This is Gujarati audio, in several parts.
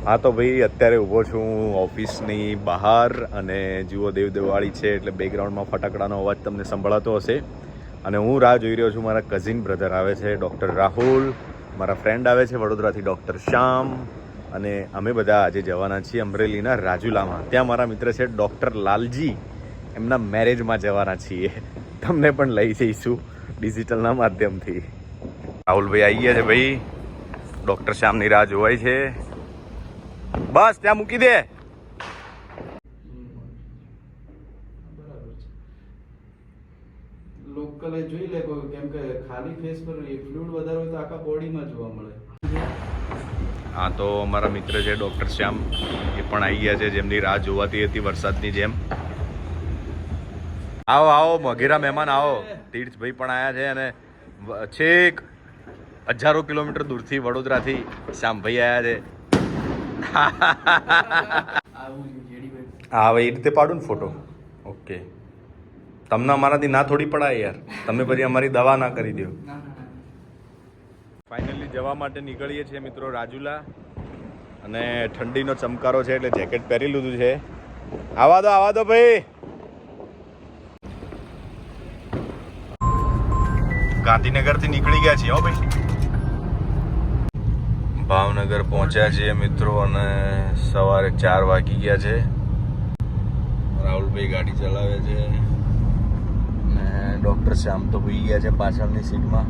હા તો ભાઈ અત્યારે ઊભો છું ઓફિસની બહાર અને જુઓ દેવ દિવાળી છે એટલે બેકગ્રાઉન્ડમાં ફટાકડાનો અવાજ તમને સંભળાતો હશે અને હું રાહ જોઈ રહ્યો છું. મારા કઝિન બ્રધર આવે છે ડૉક્ટર રાહુલ, મારા ફ્રેન્ડ આવે છે વડોદરાથી ડૉક્ટર શ્યામ અને અમે બધા આજે જવાના છીએ અમરેલીના રાજુલામાં. ત્યાં મારા મિત્ર છે ડૉક્ટર લાલજી, એમના મેરેજમાં જવાના છીએ. તમને પણ લઈ જઈશું ડિજિટલના માધ્યમથી. રાહુલભાઈ આવી ગયા છે ભાઈ, ડૉક્ટર શ્યામની રાહ જોવાય છે. બસ ત્યાં મૂકી દે. લોકલ જોઈ લે કેમ કે ખાલી ફેસ પર ફ્લુઇડ વધારે હોય તો આખા બોડીમાં જોવા મળે. હા તો અમારા મિત્ર છે ડૉક્ટર શ્યામ, એ પણ આવી ગયા છે, જેમની રાહ જોવાતી હતી વરસાદની જેમ. આવો આવો મોઘેરા મહેમાન આવો. તીર્થભાઈ પણ આવ્યા છે અને છેક હજારો કિલોમીટર દૂરથી વડોદરાથી શ્યામભાઈ આવ્યા છે. હા હવે એ રીતે પાડું ને ફોટો. ઓકે, તમને અમારાથી ના થોડી પડાય યાર, તમે પછી અમારી દવા ના કરી દો. ફાઇનલી જવા માટે નીકળીએ છીએ મિત્રો રાજુલા અને ઠંડીનો ચમકારો છે એટલે જેકેટ પહેરી લીધું છે. આવા દો ભાઈ. ગાંધીનગરથી નીકળી ગયા છીએ હો ભાઈ. ભાવનગર પહોંચ્યા છીએ મિત્રો અને સવારે 4 વાગી ગયા છે. રાહુલભાઈ ગાડી ચલાવે છે ને ડૉક્ટર શ્યામ તો હોઈ ગયા છે પાછળની સીટમાં.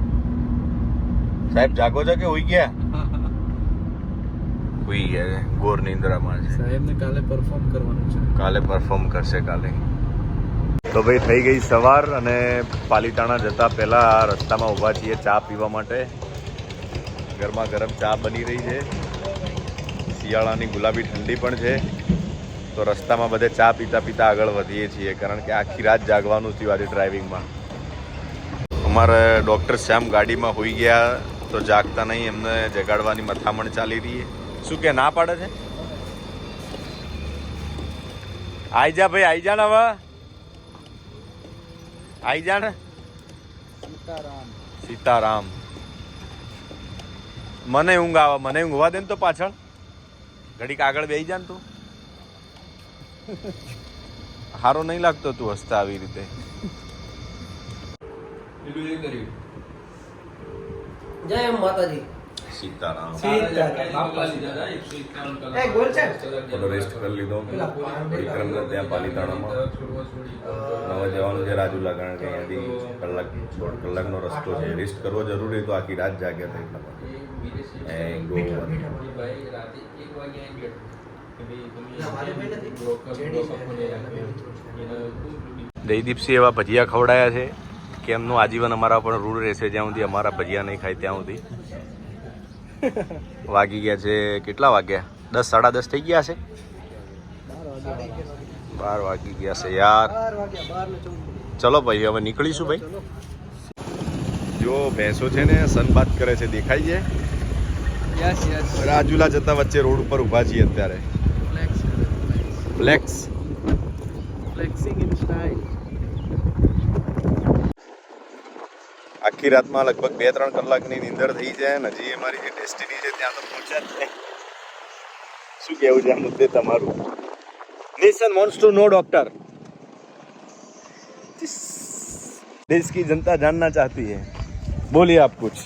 સાહેબ જાગો છો કે હોઈ ગયા? હોઈ ગયા છે, ઘોર નિંદ્રામાં છે. સાહેબને કાલે પરફોર્મ કરવાનું છે. કાલે પરફોર્મ કરશે કાલે. તો ભાઈ થઈ ગઈ સવાર અને પાલીતાણા જતા પહેલા રસ્તામાં ઊભા છીએ ચા પીવા માટે. ગરમા ગરમ ચા બની રહી છે, શિયાળાની ગુલાબી ઠંડી પણ છે. તો રસ્તામાં બધે ચા પીતા પીતા આગળ વધીએ છીએ કારણ કે આખી રાત જાગવાનું થયું આજે ડ્રાઇવિંગમાં. અમારે ડૉક્ટર શ્યામ ગાડીમાં હોઈ ગયા તો જાગતા નહીં, એમને જગાડવાની મથામણ ચાલી રહી. શું કે ના પાડે છે? આઈ જા ભાઈ, આઈ જા ને હવે, આઈ જા ને. સીતારામ. મને ઊંઘ આવે, મને ઊંઘવા દે ને તો પાછળ ઘડીક આગળ બેસી જા ને તું. સારો નહીં લાગતો તું હસતા આવી રીતે. જય માતાજી. સીતારામ. થોડો રેસ્ટ કરી લીધો વિક્રમને ત્યાં પાલીતાણામાં. હવે જવાનું છે રાજુલા કારણ કે અહીંયાથી કલાક 1.5 કલાકનો રસ્તો છે. રેસ્ટ કરવો જરૂરી તો આખી રાત જાગ્યા હતા એટલા માટે. જયદીપસિંહ એવા ભજીયા ખવડાયા છે કે એમનું આજીવન અમારા પણ રૂલ રહેશે જ્યાં સુધી અમારા ભજીયા નહીં ખાય ત્યાં સુધી. વાગી ગયા છે, કેટલા વાગ્યા? 10 સાડા 10 થઈ ગયા છે. 12 વાગી ગયા છે યાર. ચલો ભાઈ હવે નીકળીશું ભાઈ. જો ભેંસો છે ને સનબાથ કરે છે, દેખાય છે. રાજુલા જતા વચ્ચે રોડ ઉપર ઊભા છીએ અત્યારે. આખી રાતમાં લગભગ 2-3 કલાકની નીંદર થઈ જાય ને હજી અમારી જે ડેસ્ટિની છે ત્યાં તો પહોંચ્યા જ નહીં. શું કહેવું છે આ મુદ્દે તમારું? Nation wants to know doctor, देश की जनता जानना चाहती है. बोलिए आप कुछ.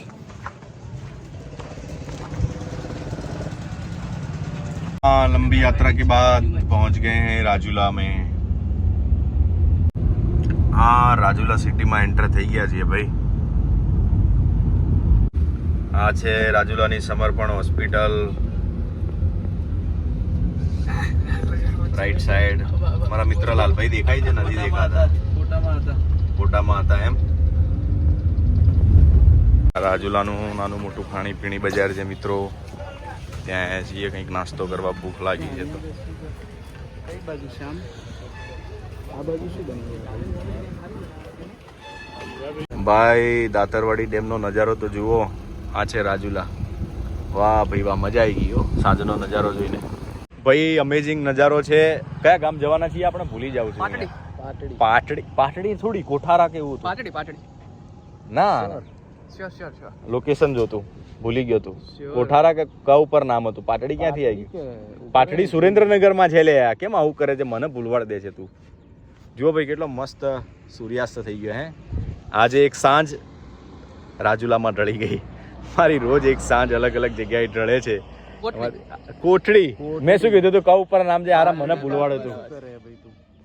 लंबी यात्रा के बाद पहुंच गए हैं राजूला में. हाँ રાજુલા સિટીમાં એન્ટર થઈ ગયા છીએ ભાઈ. આ છે રાજુલાની સમર્પણ હોસ્પિટલ. રાઈટ સાઈડ મારા મિત્ર લાલભાઈ દેખાય છે, નથી દેખાતા? ફોટામાં હતા એમ. રાજુલાનું નાનું મોટું ખાણી પીણી બજાર છે મિત્રો. ત્યાં છીએ કંઈક નાસ્તો કરવા, ભૂખ લાગી છે તો. કઈ બાજુ શ્યામ? આ બાજુ શું બન્યું ભાઈ? દાતરવાડી ડેમનો નજારો તો જુઓ. આ છે રાજુલા. વાહ ભાઈ વાહ, મજા આવી ગઈ હો સાંજનો નજારો જોઈને. ભાઈ અમેઝિંગ નજારો છે. કયા ગામ જવાના છીએ આપણે? ભૂલી જાવ છું. પાટડી થોડી, કોઠારા કેવું? પાટડી ના, લોકેશન જોતું. ભૂલી ગયો તું. કોઠારા કે ક ઉપર નામ હતું. પાટડી ક્યાંથી આવી ગયું? પાટડી સુરેન્દ્રનગરમાં છે લે. કેમ આવું કરે છે? મને ભૂલવાડ દે છે તું. જુઓ ભાઈ કેટલો મસ્ત સૂર્યાસ્ત થઈ ગયો હે. આજે એક સાંજ રાજુલામાં ઢળી ગઈ. મારી રોજ એક સાંજ અલગ અલગ જગ્યાએ ઢળે છે. કોઠડી મેં શું કીધું તું? ક ઉપર નામ જે આરામ મને ભૂલવાડ હતું.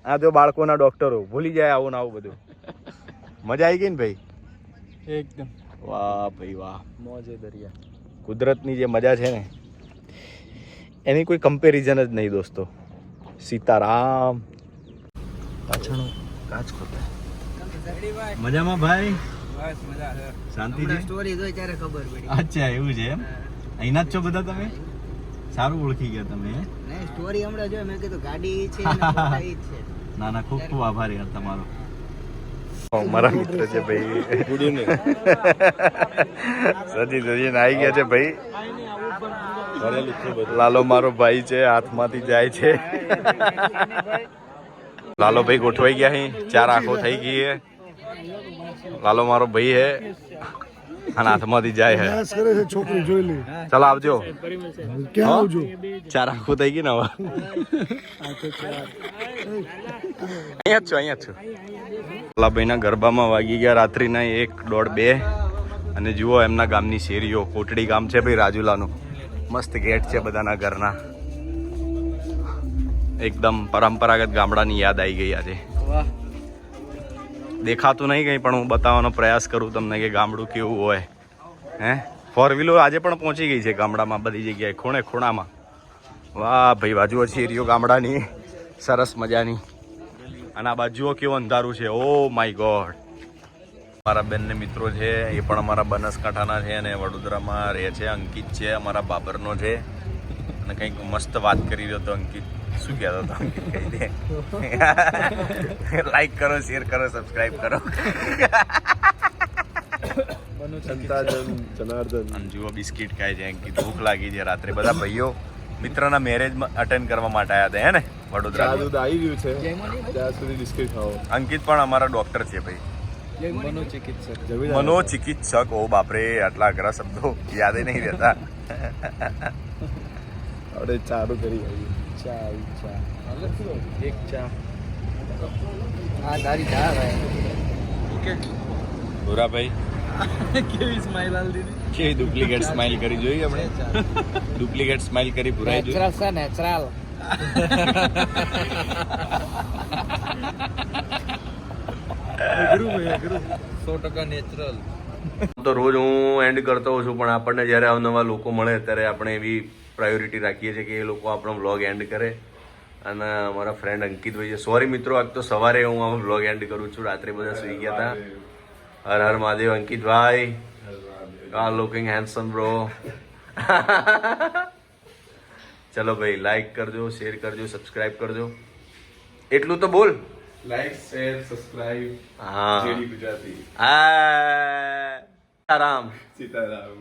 આ જો બાળકોના ડોક્ટરો ભૂલી જાય આવું ને આવું બધું. મજા આવી ગઈ ને ભાઈ? એકદમ વાહ ભાઈ વાહ. મોજે દરિયા. કુદરતની જે મજા છે ને એની કોઈ કમ્પેરિઝન જ નહીં દોસ્તો. સીતારામ. પાછળનો કાચ ખોટા. મજામાં ભાઈ? બસ મજા છે. શાંતિ છે? સ્ટોરી જોઈ ત્યારે ખબર પડી. અચ્છા એવું છે એમ? અહીંના જ છો બધા તમે? સારું ઓળખી ગયા તમે. નહીં સ્ટોરી હમણાં જોઈ મેં કીધું ગાડી છે ને ફોટા ઈ જ છે. ના ના ખૂબ ખૂબ આભાર યાર તમારો. મારા મિત્ર છે ભાઈ. Good evening. સજી આવી ગયા છે ભાઈ. લાલો મારો ભાઈ છે, હાથમાંથી જાય છે. લાલો ભાઈ ગોઠવાઈ ગયા અહીં. 4 આંખો થઈ ગઈ હે. લાલો મારો ભાઈ હે અને હાથમાંથી જાય હે. છોકરી જોઈ લે. ચાલો આવજો. ક્યાં આવજો? 4 આંખો થઈ ગઈ ને હવે. અહીંયા જ છો, અહીંયા જ છો. લાલાભાઈના ગરબામાં વાગી ગયા રાત્રિના 1, 1:30, 2 અને જુઓ એમના ગામની શેરીઓ. કોટડી ગામ છે ભાઈ રાજુલાનું. મસ્ત ગેટ છે બધાના ઘરના. એકદમ પરંપરાગત ગામડાની યાદ આવી ગઈ આજે. દેખાતું નહીં કંઈ પણ હું બતાવવાનો પ્રયાસ કરું તમને કે ગામડું કેવું હોય. હે 4 વ્હીલર આજે પણ પહોંચી ગઈ છે ગામડામાં બધી જગ્યાએ, ખૂણે ખૂણામાં. વાહ ભાઈ બાજુઓ શેરીઓ ગામડાની સરસ મજાની. અને આ બાજુઓ કેવું અંધારું છે. Oh my God. મારા બેનને મિત્રો છે એ પણ અમારા બનાસકાંઠાના છે અને વડોદરામાં રહે છે. અંકિત છે અમારા બાબરનો છે અને કંઈક મસ્ત વાત કરી રહ્યો હતો અંકિત. શું કહેતો હતો અંકિત? કહી દે. લાઈક કરો, શેર કરો, સબસ્ક્રાઇબ કરો. જનાર્દન જુઓ બિસ્કિટ ખાય છે અંકિત. ભૂખ લાગી છે રાત્રે. બધા ભાઈઓ મિત્રના મેરેજમાં અટેન્ડ કરવા માટે આવ્યા હતા હે ને વડોદરા. આવી ગયું છે ત્યાં સુધી બિસ્કિટ ખાઓ. અંકિત પણ અમારા ડોક્ટર છે ભાઈ. મનોચિકિત્સક. ઓ બાપરે, આટલા અઘરા શબ્દો યાદ નહીં રહેતા. આપણે ચારું કરી આવી. ચા એક ચા. હા તારી ચા ભાઈ. ભૂરાભાઈ કેવી સ્માઈલ આલ દીધી. કેવી ડુપ્લિકેટ સ્માઈલ કરી જોઈ આપણે? ડુપ્લિકેટ સ્માઈલ કરી ભૂરાઈ જોઈ. નેચરલ છે નેચરલ. અઘરું ભાઈ અઘરું. 100% નેચરલ. તો રોજ હું એન્ડ કરતો હોઉં છું પણ આપણને જ્યારે અવનવા લોકો મળે ત્યારે આપણે એવી પ્રાયોરિટી રાખીએ છીએ કે એ લોકો આપણો વ્લોગ એન્ડ કરે. અને મારા ફ્રેન્ડ અંકિતભાઈ છે. સોરી મિત્રો, આજ તો સવારે હું આ વ્લોગ એન્ડ કરું છું. રાત્રે બધા સુઈ ગયા હતા. હર હર મહાદેવ અંકિતભાઈ. Are looking handsome bro. ચલો ભાઈ, લાઈક કરજો, શેર કરજો, સબસ્ક્રાઇબ કરજો. એટલું તો બોલ. Like, share, subscribe. હા જેડી ગુજરાતી. હા સીતારામ. સીતારામ.